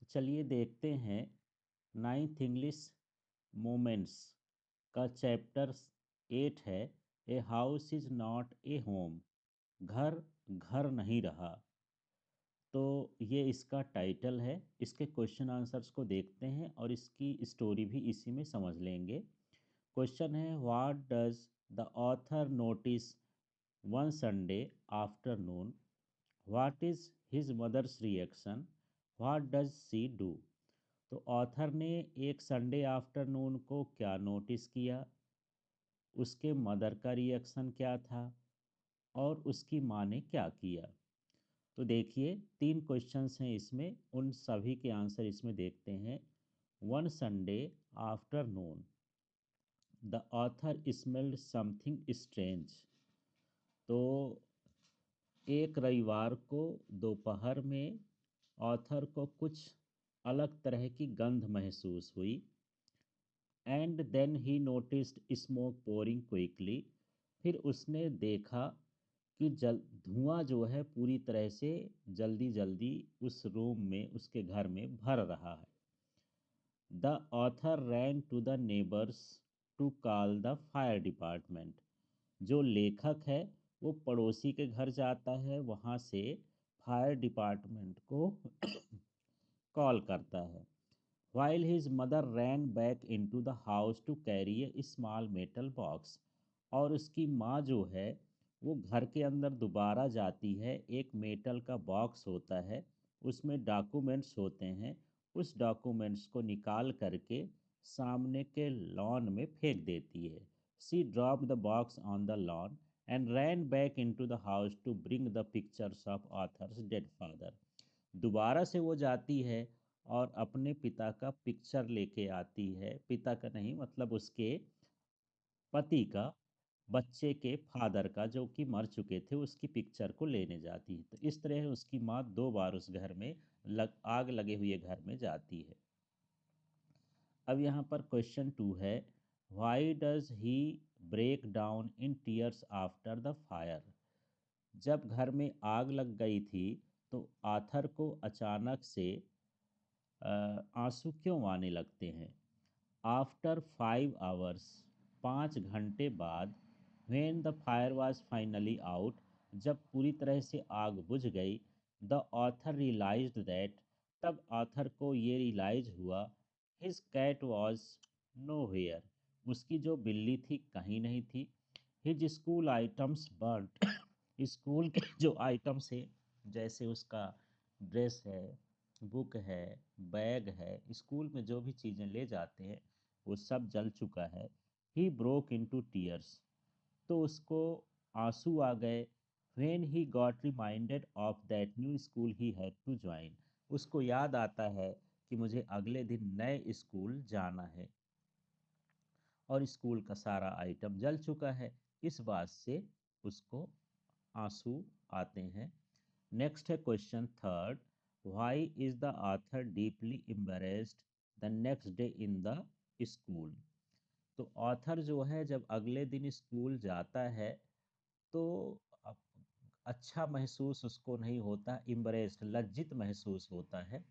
चलिए देखते हैं नाइन्थ इंग्लिश मोमेंट्स का चैप्टर 8 है। A house is not a home. घर घर नहीं रहा। तो ये इसका टाइटल है। इसके क्वेश्चन आंसर्स को देखते हैं और इसकी स्टोरी भी इसी में समझ लेंगे। क्वेश्चन है, what does the author notice one Sunday afternoon? What is his mother's reaction? What does she do? तो ऑथर ने एक संडे आफ्टरनून को क्या नोटिस किया, उसके मदर का रिएक्शन क्या था और उसकी माँ ने क्या किया। तो देखिए, तीन क्वेश्चंस हैं इसमें, उन सभी के आंसर इसमें देखते हैं। One Sunday afternoon the author smelled something strange. तो एक रविवार को दोपहर में ऑथर को कुछ अलग तरह की गंध महसूस हुई। And then he noticed smoke pouring quickly. फिर उसने देखा कि जल धुआं जो है पूरी तरह से जल्दी जल्दी उस रूम में, उसके घर में भर रहा है। The author ran to the neighbours to call the fire department. जो लेखक है वो पड़ोसी के घर जाता है, वहाँ से फायर डिपार्टमेंट को कॉल करता है। While his mother ran back into the house to carry a small metal box। और उसकी माँ जो है वो घर के अंदर दोबारा जाती है। एक मेटल का बॉक्स होता है, उसमें डॉक्यूमेंट्स होते हैं। उस डॉक्यूमेंट्स को निकाल करके सामने के लॉन में फेंक देती है। She drop the box on the lawn and ran back into the house to bring the pictures of author's dead father. दोबारा से वो जाती है और अपने पिता का पिक्चर लेके आती है। पिता का नहीं, मतलब उसके पति का, बच्चे के फादर का, जो कि मर चुके थे, उसकी पिक्चर को लेने जाती है। तो इस तरह उसकी माँ दो बार उस घर में आग लगे हुए घर में जाती है। अब यहाँ पर क्वेश्चन 2 है, why does he break down in tears after the fire? जब घर में आग लग गई थी तो आथर को अचानक से आंसू क्यों आने लगते हैं? आफ्टर 5 आवर्स, 5 घंटे बाद, when the fire was finally out, जब पूरी तरह से आग बुझ गई, द ऑथर रियलाइज्ड दैट, तब ऑथर को ये रियलाइज हुआ, his cat was nowhere, उसकी जो बिल्ली थी कहीं नहीं थी। His school items burnt, school के जो आइटम्स है, जैसे उसका ड्रेस है, बुक है, बैग है, स्कूल में जो भी चीज़ें ले जाते हैं वो सब जल चुका है। ही ब्रोक इनटू टीयर्स, तो उसको आंसू आ गए। When he got reminded of that new school he had to join, उसको याद आता है कि मुझे अगले दिन नए स्कूल जाना है और स्कूल का सारा आइटम जल चुका है। इस बात से उसको आंसू आते हैं। नेक्स्ट है question 3। Why is the author deeply embarrassed the next day in the school? तो ऑथर जो है जब अगले दिन स्कूल जाता है तो अप- अच्छा महसूस उसको नहीं होता, एम्बरेस्ड लज्जित महसूस होता है।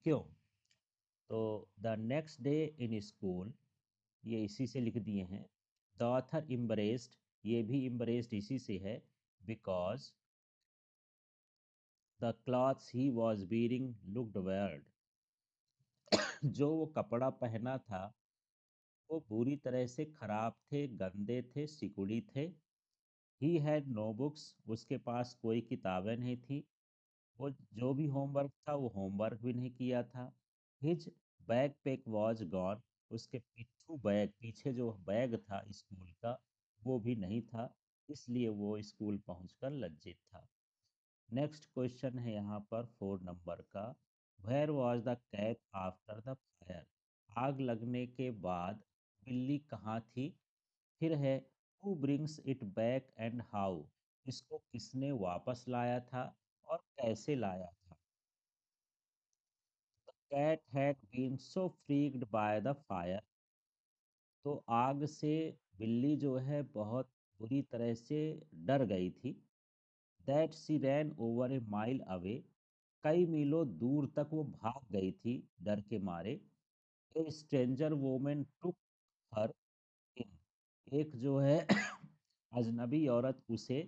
क्यों? तो the next day in school, ये इसी से लिख दिए हैं। द ऑथर एम्बरेस्ड, ये भी एम्बरेस्ड इसी से है। Because the clothes he was wearing looked weird, जो वो कपड़ा पहना था वो बुरी तरह से खराब थे, गंदे थे, सिकुड़ी थे। ही हैड नो बुक्स, उसके पास कोई किताबें नहीं थी। वो जो भी होमवर्क था वो होमवर्क भी नहीं किया था। His bag pack was gone, उसके पिट्ठू बैग, पीछे जो बैग था स्कूल का वो भी नहीं था, इसलिए वो स्कूल पहुंचकर लज्जित था। नेक्स्ट क्वेश्चन है यहाँ पर 4 नंबर का, where was the cat after the fire? आग लगने के बाद बिल्ली कहाँ थी? फिर है, who brings it back and how? इसको किसने वापस लाया था और कैसे लाया था? Cat had been so freaked by the fire, तो आग से बिल्ली जो है बहुत बुरी तरह से डर गई थी। That she rain over A mile away, कई मीलों दूर तक वो भाग गई थी डर के मारे। ए स्ट्रेंजर वोमेन टुक हर इन, एक जो है अजनबी औरत उसे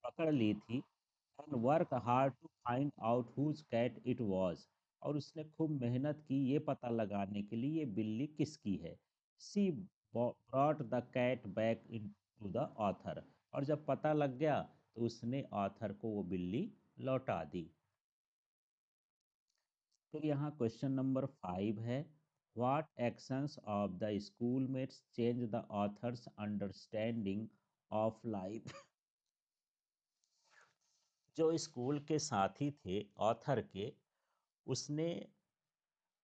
पकड़ ली थी and work hard to find out whose cat it was, और उसने खूब मेहनत की ये पता लगाने के लिए ये बिल्ली किसकी है। She brought the cat back into the author, और जब पता लग गया तो उसने ऑथर को वो बिल्ली लौटा दी। फिर यहाँ क्वेश्चन नंबर 5 है, what actions of the schoolmates change the author's understanding of life. जो स्कूल के साथी थे ऑथर के, उसने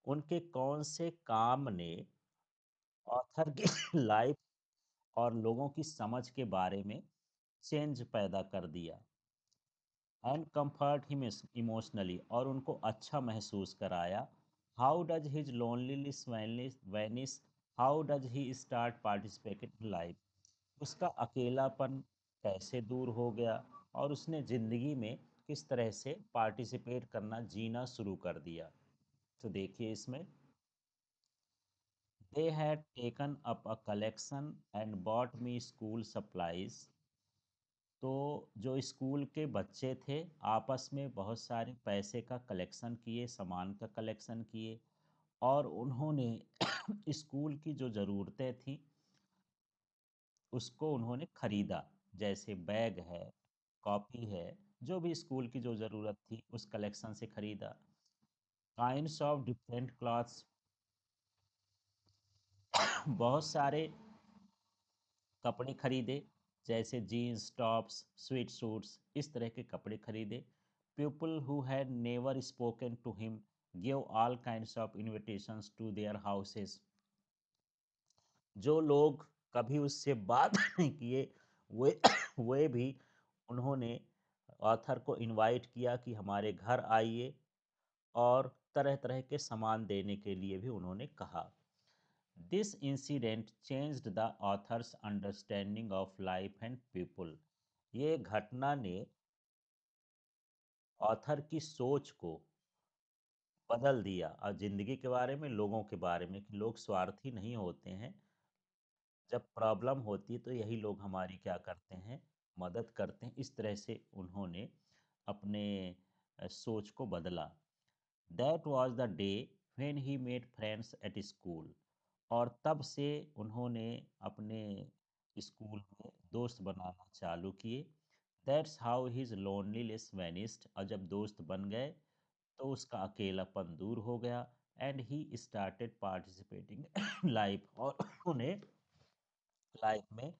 उनके कौन से काम ने ऑथर की लाइफ और लोगों की समझ के बारे में चेंज पैदा कर दिया। एंड कंफर्ट हिम इमोशनली, और उनको अच्छा महसूस कराया। How does his loneliness vanish, how does he start participating in life, उसका अकेलापन कैसे दूर हो गया और उसने ज़िंदगी में किस तरह से पार्टिसिपेट करना जीना शुरू कर दिया। तो देखिए इसमें, they had taken up a collection and bought me school supplies। तो जो स्कूल के बच्चे थे आपस में बहुत सारे पैसे का कलेक्शन किए, सामान का कलेक्शन किए, और उन्होंने स्कूल की जो ज़रूरतें थी उसको उन्होंने खरीदा। जैसे बैग है, कॉपी है, जो भी स्कूल की जो ज़रूरत थी उस कलेक्शन से खरीदा। काइंड्स ऑफ डिफरेंट क्लॉथ्स, बहुत सारे कपड़े खरीदे, जैसे जीन्स टॉप्स, स्वीट सूट्स, इस तरह के कपड़े खरीदे। People who had never spoken to him give all kinds of invitations to their houses, जो लोग कभी उससे बात नहीं किए वे वे भी उन्होंने ऑथर को इनवाइट किया कि हमारे घर आइए, और तरह तरह के सामान देने के लिए भी उन्होंने कहा। This incident changed the author's understanding of life and people, ये घटना ने ऑथर की सोच को बदल दिया और ज़िंदगी के बारे में, लोगों के बारे में, कि लोग स्वार्थी नहीं होते हैं। जब प्रॉब्लम होती है तो यही लोग हमारी क्या करते हैं, मदद करते हैं। इस तरह से उन्होंने अपने सोच को बदला। That was the day when he made friends at school, और तब से उन्होंने अपने स्कूल में दोस्त बनाना चालू किए। That's how his loneliness vanished, और जब दोस्त बन गए तो उसका अकेलापन दूर हो गया। And he started participating life, और उन्हें लाइफ में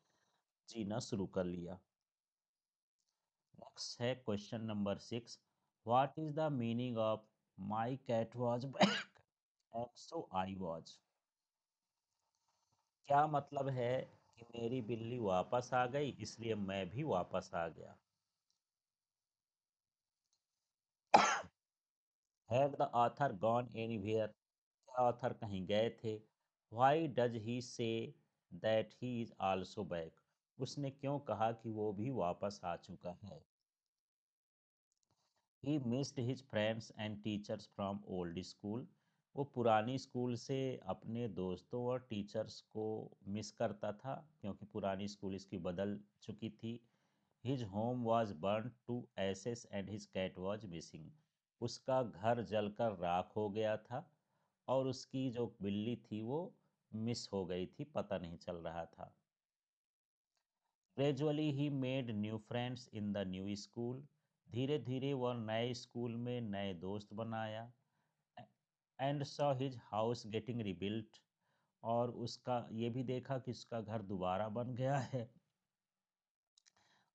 जीना शुरू कर लिया। नेक्स्ट है question number 6, what is the meaning of my cat was back and so I was, क्या मतलब है कि मेरी बिल्ली वापस आ गई इसलिए मैं भी वापस आ गया। Had the author gone anywhere, क्या ऑथर कहीं गए थे। Why does he say that he is also back, उसने क्यों कहा कि वो भी वापस आ चुका है। He missed his friends and teachers from old school, वो पुरानी स्कूल से अपने दोस्तों और टीचर्स को मिस करता था, क्योंकि पुरानी स्कूल इसकी बदल चुकी थी। His home was burn to ashes and his cat was missing, उसका घर जलकर राख हो गया था और उसकी जो बिल्ली थी वो मिस हो गई थी, पता नहीं चल रहा था। Gradually he made new friends in the new school, धीरे धीरे वह नए स्कूल में नए दोस्त बनाया। And saw his house getting rebuilt, और उसका ये भी देखा कि उसका घर दोबारा बन गया है।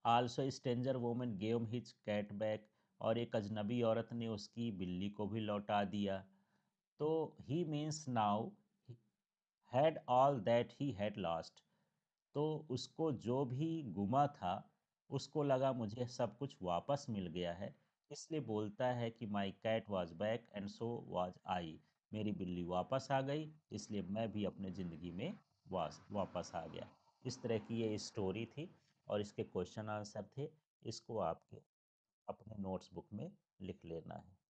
Also stranger women gave his cat back, और एक अजनबी औरत ने उसकी बिल्ली को भी लौटा दिया। तो he means now had all that he had lost, तो उसको जो भी गुमा था उसको लगा मुझे सब कुछ वापस मिल गया है, इसलिए बोलता है कि my cat was back and so was I, मेरी बिल्ली वापस आ गई इसलिए मैं भी अपने ज़िंदगी में वापस आ गया। इस तरह की ये स्टोरी थी और इसके क्वेश्चन आंसर थे। इसको आपके अपने नोट्स बुक में लिख लेना है।